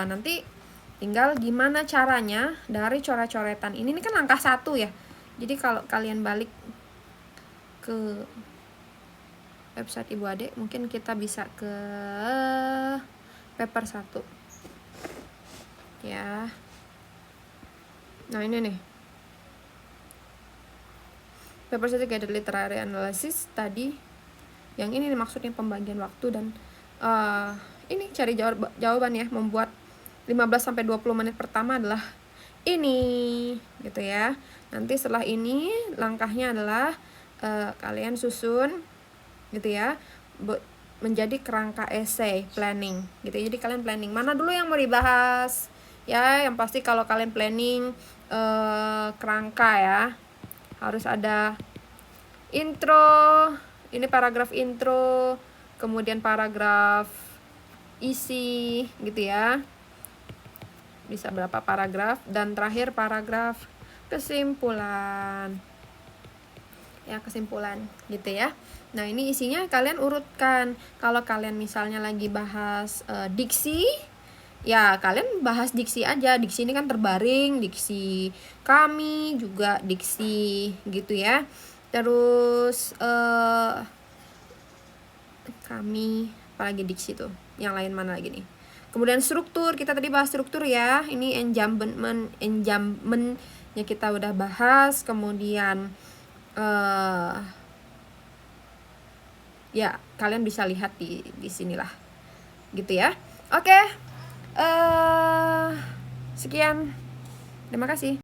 nanti tinggal gimana caranya dari coret-coretan ini kan angka 1 ya. Jadi kalau kalian balik ke website Ibu Ade, mungkin kita bisa ke paper 1 ya. Nah, ini nih paper 1 Guided Literary Analysis tadi. Yang ini nih maksudnya pembagian waktu, dan ini cari jawaban ya, membuat 15-20 menit pertama adalah ini gitu ya. Nanti setelah ini langkahnya adalah kalian susun gitu ya, menjadi kerangka essay planning gitu. Jadi kalian planning mana dulu yang mau dibahas ya. Yang pasti kalau kalian planning kerangka ya, harus ada intro, ini paragraf intro, kemudian paragraf isi gitu ya, bisa berapa paragraf, dan terakhir paragraf kesimpulan ya, kesimpulan gitu ya. Nah, ini isinya kalian urutkan. Kalau kalian misalnya lagi bahas diksi ya, kalian bahas diksi aja. Diksi ini kan terbaring, diksi kami juga diksi gitu ya. Terus kami, apalagi diksi tuh, yang lain mana lagi nih. Kemudian struktur, kita tadi bahas struktur ya. Ini enjambmentnya kita udah bahas. Kemudian ya kalian bisa lihat di sinilah gitu ya. Oke, sekian, terima kasih.